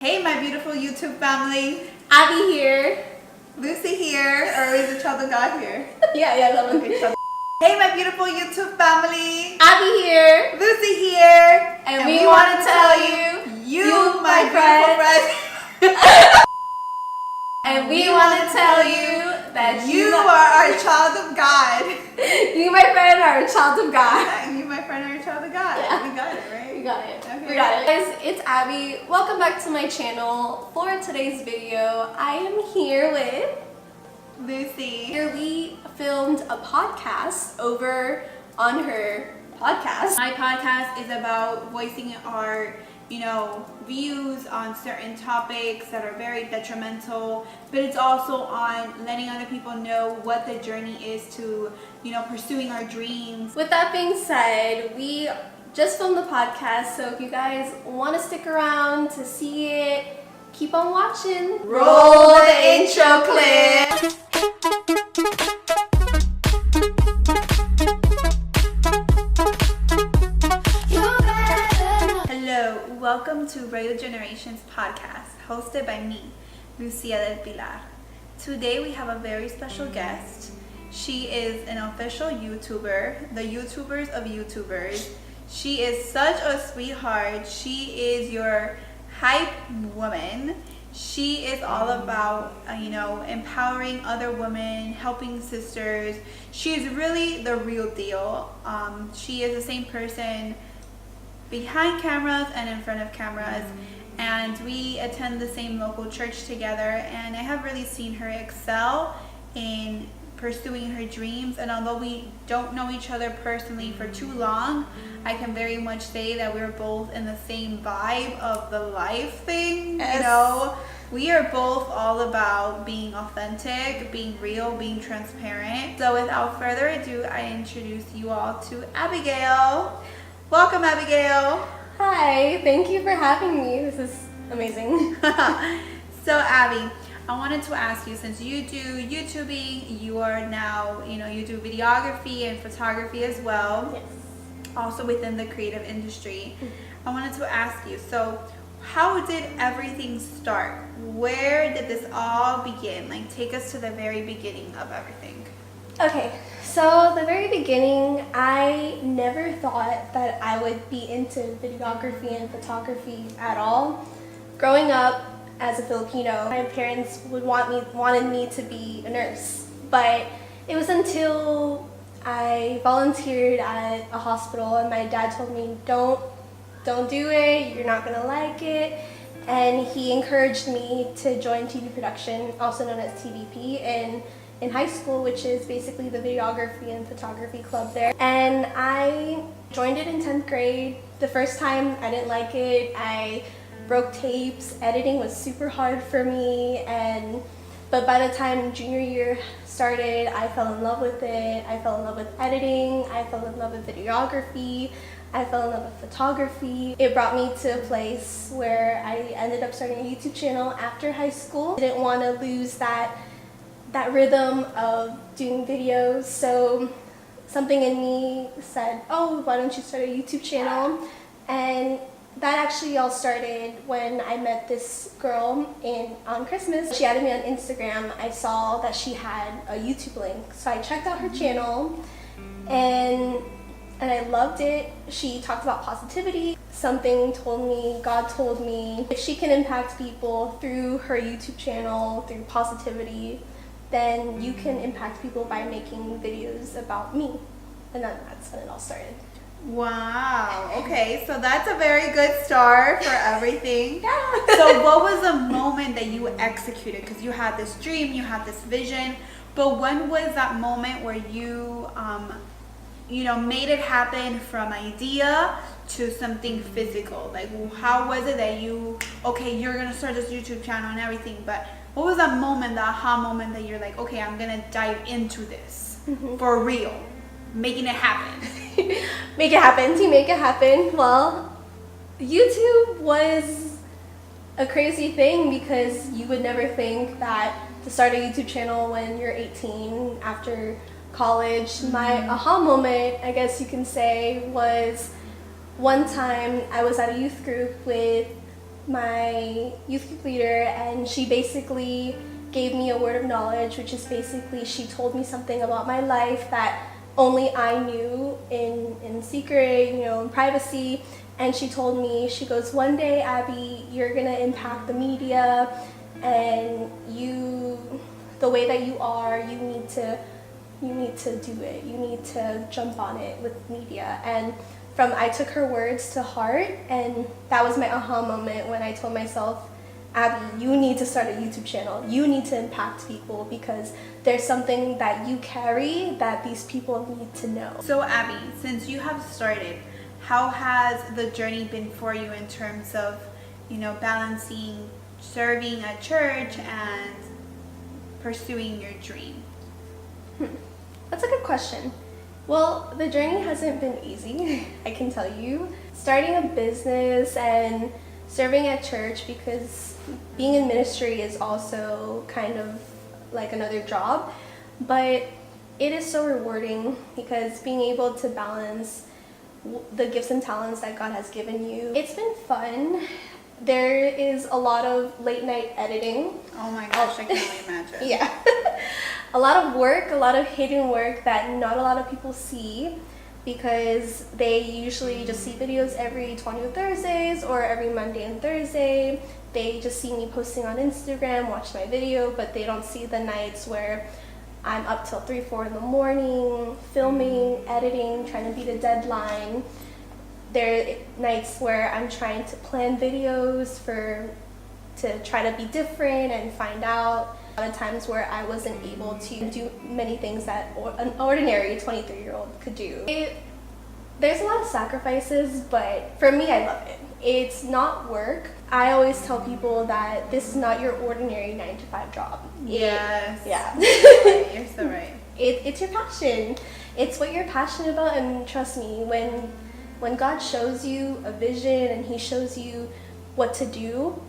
Hey, my beautiful YouTube family. Abby here. Luci here, or is it Child of God here? Yeah, that one. Okay, Child. Hey, my beautiful YouTube family. Abby here. Luci here. And we want to tell you, my beautiful friend. And we want to tell you that you are our child of God. You, my friend, are a child of God. You, my friend, are a child of God. Yeah. We got it, right? We got it. Okay. We got it. Guys, it's Abby. Welcome back to my channel. For today's video, I am here with Luci. Here we filmed a podcast over on her podcast. My podcast is about voicing our, views on certain topics that are very detrimental, but it's also on letting other people know what the journey is to, pursuing our dreams. With that being said, we just filmed the podcast, so if you guys want to stick around to see it, keep on watching. Roll the intro clip. Hello, welcome to Radio Generations podcast, hosted by me, Lucia del Pilar. Today we have a very special guest. She is an official YouTuber, the YouTubers of YouTubers. She is such a sweetheart. She is your hype woman. She is all about, empowering other women, helping sisters. She is really the real deal. She is the same person behind cameras and in front of cameras. And we attend the same local church together. And I have really seen her excel in pursuing her dreams. And although we don't know each other personally for too long, I can very much say that we're both in the same vibe of the life thing. Yes. We are both all about being authentic, being real, being transparent. So without further ado, I introduce you all to Abigail. Welcome, Abigail. Hi, thank you for having me. This is amazing. So Abby, I wanted to ask you, since you do YouTubing, you are now, you do videography and photography as well. Yes. Also within the creative industry. I wanted to ask you, so how did everything start? Where did this all begin? Take us to the very beginning of everything. Okay, so the very beginning, I never thought that I would be into videography and photography at all. Growing up as a Filipino, my parents wanted me to be a nurse, but it was until I volunteered at a hospital and my dad told me, don't do it, you're not gonna like it. And he encouraged me to join TV production, also known as TVP, in high school, which is basically the videography and photography club there. And I joined it in 10th grade. The first time I didn't like it. I broke tapes. Editing was super hard for me, but by the time junior year started, I fell in love with it. I fell in love with editing. I fell in love with videography. I fell in love with photography. It brought me to a place where I ended up starting a YouTube channel after high school. I didn't want to lose that rhythm of doing videos, so something in me said, oh, why don't you start a YouTube channel? And that actually all started when I met this girl on Christmas. She added me on Instagram. I saw that she had a YouTube link, so I checked out her channel, and I loved it. She talked about positivity. Something told me, God told me, if she can impact people through her YouTube channel, through positivity, then you can impact people by making videos about me. And that's when it all started. Wow. Okay, so that's a very good start for everything. Yeah. So what was the moment that you executed? Because you had this dream, you had this vision, but when was that moment where you, made it happen from idea to something physical? How was it that you're going to start this YouTube channel and everything, but what was that moment, the aha moment that you're like, okay, I'm going to dive into this for real, making it happen? Make it happen. Well, YouTube was a crazy thing because you would never think that to start a YouTube channel when you're 18 after college. My aha moment, I guess you can say, was one time I was at a youth group with my youth group leader, and she basically gave me a word of knowledge, which is basically she told me something about my life that only I knew in secret, in privacy. And she told me, she goes, one day, Abby, you're gonna impact the media, and the way that you are, you need to do it. You need to jump on it with media. And I took her words to heart, and that was my aha moment when I told myself, Abby, you need to start a YouTube channel. You need to impact people, because there's something that you carry that these people need to know. So Abby, since you have started, how has the journey been for you in terms of, balancing serving at church and pursuing your dream? That's a good question. Well, the journey hasn't been easy, I can tell you. Starting a business and serving at church, because being in ministry is also kind of like another job, but it is so rewarding, because being able to balance the gifts and talents that God has given you, it's been fun. There is a lot of late night editing. Oh my gosh, I can only imagine. Yeah. A lot of work, a lot of hidden work that not a lot of people see, because they usually just see videos every 20 Thursdays or every Monday and Thursday. They just see me posting on Instagram, watch my video, but they don't see the nights where I'm up till 3, 4 in the morning, filming, editing, trying to beat a deadline. There are nights where I'm trying to plan videos to try to be different and find out. A lot of times where I wasn't able to do many things that an ordinary 23-year-old could do. There's a lot of sacrifices, but for me, I love it. It's not work. I always tell people that this is not your ordinary 9-to-5 job. Yes. Yeah. You're so right. It's your passion. It's what you're passionate about, and trust me, when God shows you a vision and He shows you what to do,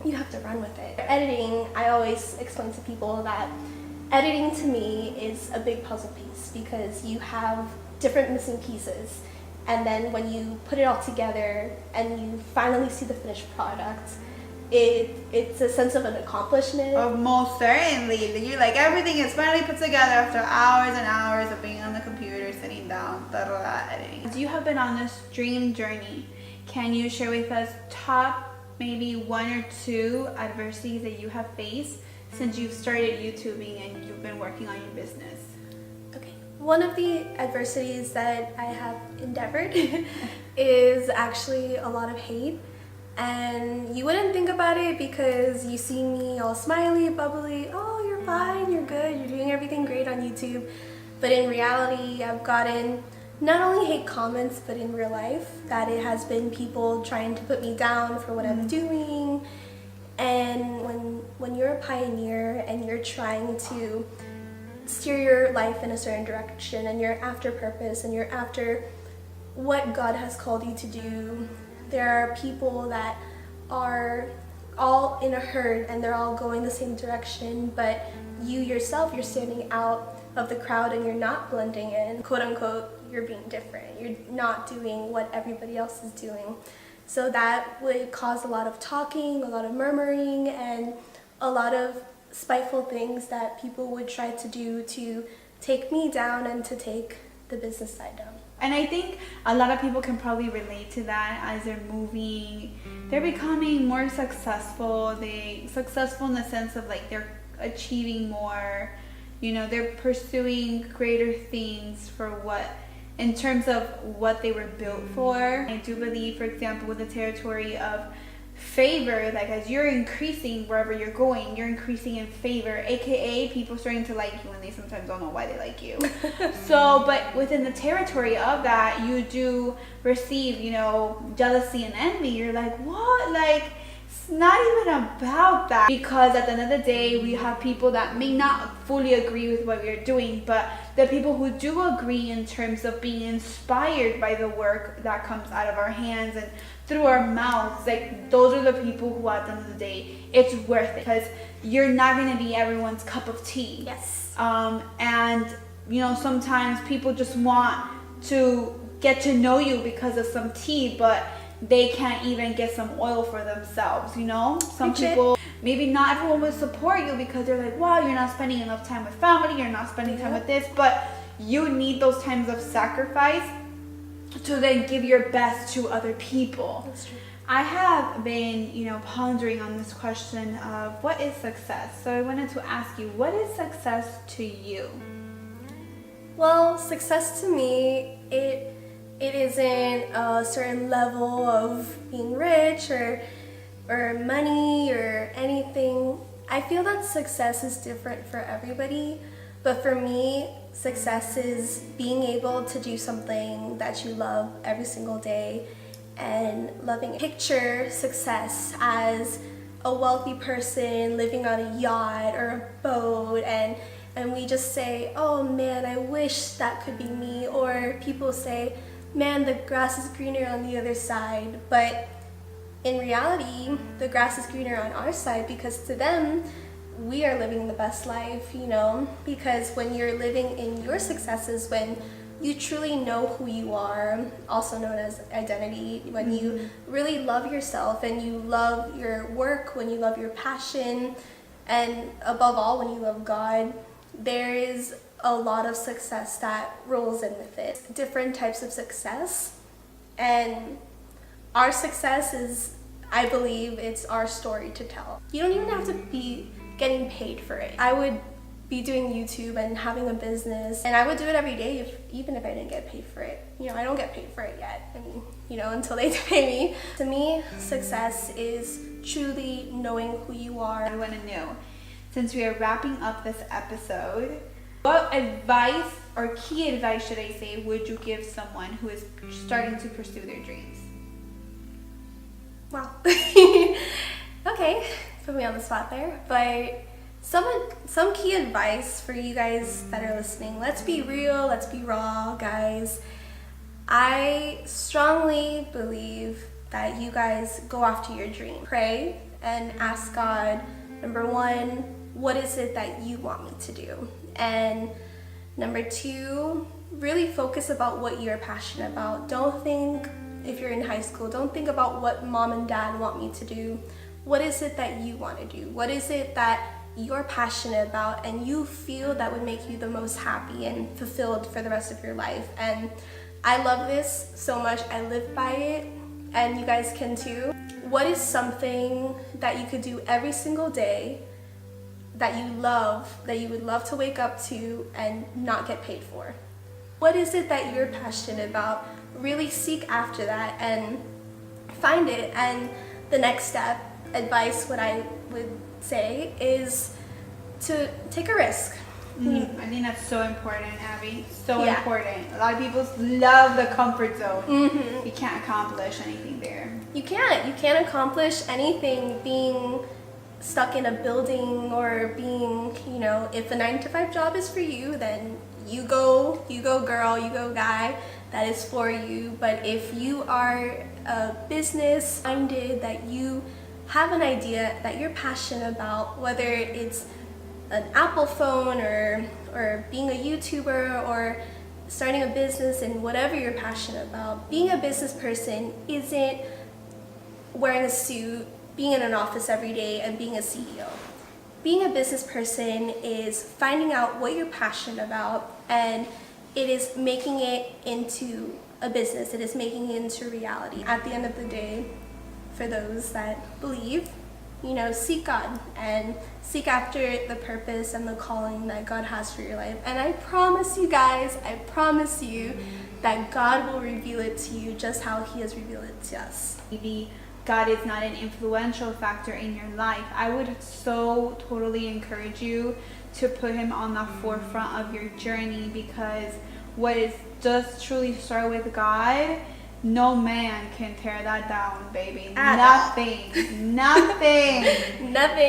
you have to run with it. Editing, I always explain to people that editing to me is a big puzzle piece, because you have different missing pieces, and then when you put it all together and you finally see the finished product, it's a sense of an accomplishment. Oh, most certainly. You're like, everything is finally put together after hours and hours of being on the computer, sitting down, editing. As you have been on this dream journey, can you share with us top maybe 1 or 2 adversities that you have faced since you've started YouTubing and you've been working on your business? Okay. One of the adversities that I have endeavored is actually a lot of hate. And you wouldn't think about it, because you see me all smiley, bubbly, oh, you're fine, you're good, you're doing everything great on YouTube. But in reality, I've gotten not only hate comments, but in real life, that it has been people trying to put me down for what I'm doing. And when you're a pioneer and you're trying to steer your life in a certain direction, and you're after purpose and you're after what God has called you to do, there are people that are all in a herd and they're all going the same direction, but you yourself, you're standing out of the crowd and you're not blending in, quote unquote, you're being different. You're not doing what everybody else is doing. So that would cause a lot of talking, a lot of murmuring, and a lot of spiteful things that people would try to do to take me down and to take the business side down. And I think a lot of people can probably relate to that as they're moving. They're becoming more successful. Successful in the sense of like they're achieving more. They're pursuing greater things in terms of what they were built for. I do believe, for example, with the territory of favor, like as you're increasing wherever you're going, you're increasing in favor, aka people starting to like you and they sometimes don't know why they like you. So, but within the territory of that, you do receive, jealousy and envy. You're like, what? Like, it's not even about that, because at the end of the day, we have people that may not fully agree with what we're doing, but the people who do agree in terms of being inspired by the work that comes out of our hands and through our mouths, like those are the people who at the end of the day, it's worth it, because you're not going to be everyone's cup of tea. Yes. And sometimes people just want to get to know you because of some tea, but they can't even get some oil for themselves, you know? Some Legit. people, maybe not everyone will support you because they're like, wow, you're not spending enough time with family, you're not spending time with this, but you need those times of sacrifice to then give your best to other people. That's true. I have been, pondering on this question of what is success. So I wanted to ask you, what is success to you? Well, success to me, it isn't a certain level of being rich or money or anything. I feel that success is different for everybody, but for me, success is being able to do something that you love every single day and loving it. Picture success as a wealthy person living on a yacht or a boat, and we just say, oh man, I wish that could be me. Or people say, man, the grass is greener on the other side. But in reality, the grass is greener on our side, because to them, we are living the best life, because when you're living in your successes, when you truly know who you are, also known as identity, when you really love yourself and you love your work, when you love your passion, and above all, when you love God, there is a lot of success that rolls in with it. Different types of success, and our success is, I believe, it's our story to tell. You don't even have to be getting paid for it. I would be doing YouTube and having a business, and I would do it every day even if I didn't get paid for it. I don't get paid for it yet. I mean, until they pay me. To me, success is truly knowing who you are. I want to know, since we are wrapping up this episode, what advice, or key advice should I say, would you give someone who is starting to pursue their dreams? Wow. Okay, put me on the spot there, but some key advice for you guys that are listening. Let's be real, let's be raw, guys. I strongly believe that you guys go after your dream. Pray and ask God, number one, what is it that you want me to do? And number two, really focus about what you're passionate about. Don't think, if you're in high school, don't think about what mom and dad want me to do. What is it that you want to do? What is it that you're passionate about and you feel that would make you the most happy and fulfilled for the rest of your life? And I love this so much. I live by it, and you guys can too. What is something that you could do every single day that you love, that you would love to wake up to and not get paid for? What is it that you're passionate about? Really seek after that and find it. And the next step, advice, what I would say is to take a risk. I think that's so important, Abby. So important. A lot of people love the comfort zone. You can't accomplish anything there. You can't accomplish anything being stuck in a building or being, if a 9-to-5 job is for you, then you go girl, you go guy, that is for you. But if you are a business minded, that you have an idea that you're passionate about, whether it's an Apple phone or being a YouTuber or starting a business, and whatever you're passionate about, being a business person isn't wearing a suit, being in an office every day, and being a CEO. Being a business person is finding out what you're passionate about, and it is making it into a business. It is making it into reality. At the end of the day, for those that believe, seek God and seek after the purpose and the calling that God has for your life. And I promise you guys, that God will reveal it to you just how He has revealed it to us. Maybe God is not an influential factor in your life. I would so totally encourage you to put Him on the forefront of your journey, because what is just truly start with God, no man can tear that down, baby. Nothing.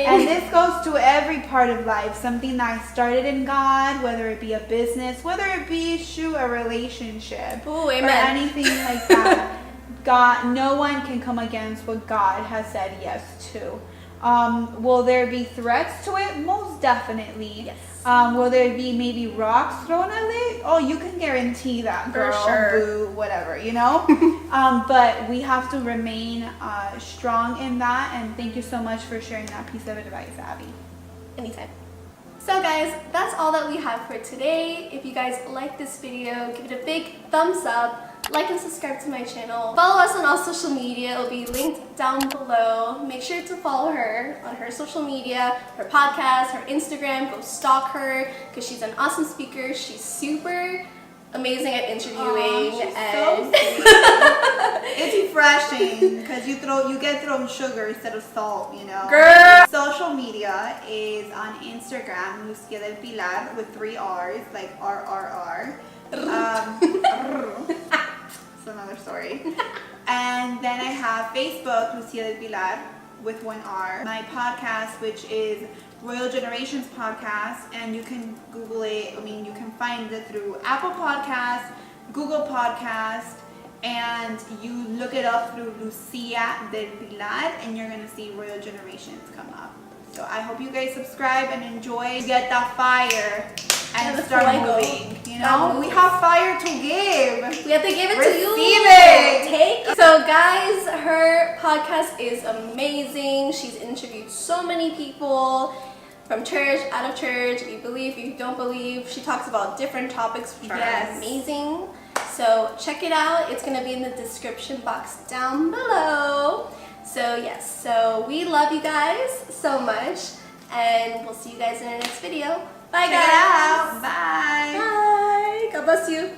And this goes to every part of life. Something that started in God, whether it be a business, whether it be a relationship, or anything like that. God, no one can come against what God has said yes to. Will there be threats to it? Most definitely. Yes. Will there be maybe rocks thrown at it? Oh, you can guarantee that, girl. For sure. Boo, whatever, you know? But we have to remain strong in that, and thank you so much for sharing that piece of advice, Abby. Anytime. So guys, that's all that we have for today. If you guys like this video, give it a big thumbs up. Like and subscribe to my channel. Follow us on all social media. It'll be linked down below. Make sure to follow her on her social media, her podcast, her Instagram. Go stalk her because she's an awesome speaker. She's super amazing at interviewing. She's and so sweet. It's refreshing because you get thrown sugar instead of salt, you know. Girl. Social media is on Instagram, Lucia del Pilar with 3 R's, like RRR. It's another story. And then I have Facebook, Lucia del Pilar, with 1 R. My podcast, which is Royal Generations Podcast, and you can Google it. I mean, you can find it through Apple Podcasts, Google Podcast, and you look it up through Lucia del Pilar, and you're gonna see Royal Generations come up. So I hope you guys subscribe and enjoy. Get that fire and start moving. You know, we have fire to give. We have to give it Receive to you. it. Take it. So guys, her podcast is amazing. She's interviewed so many people from church, out of church, if you believe, if you don't believe. She talks about different topics which are amazing. So check it out. It's gonna be in the description box down below. So yes, so we love you guys so much, and we'll see you guys in our next video. Bye guys. Check it out. Bye. Bye. God bless you.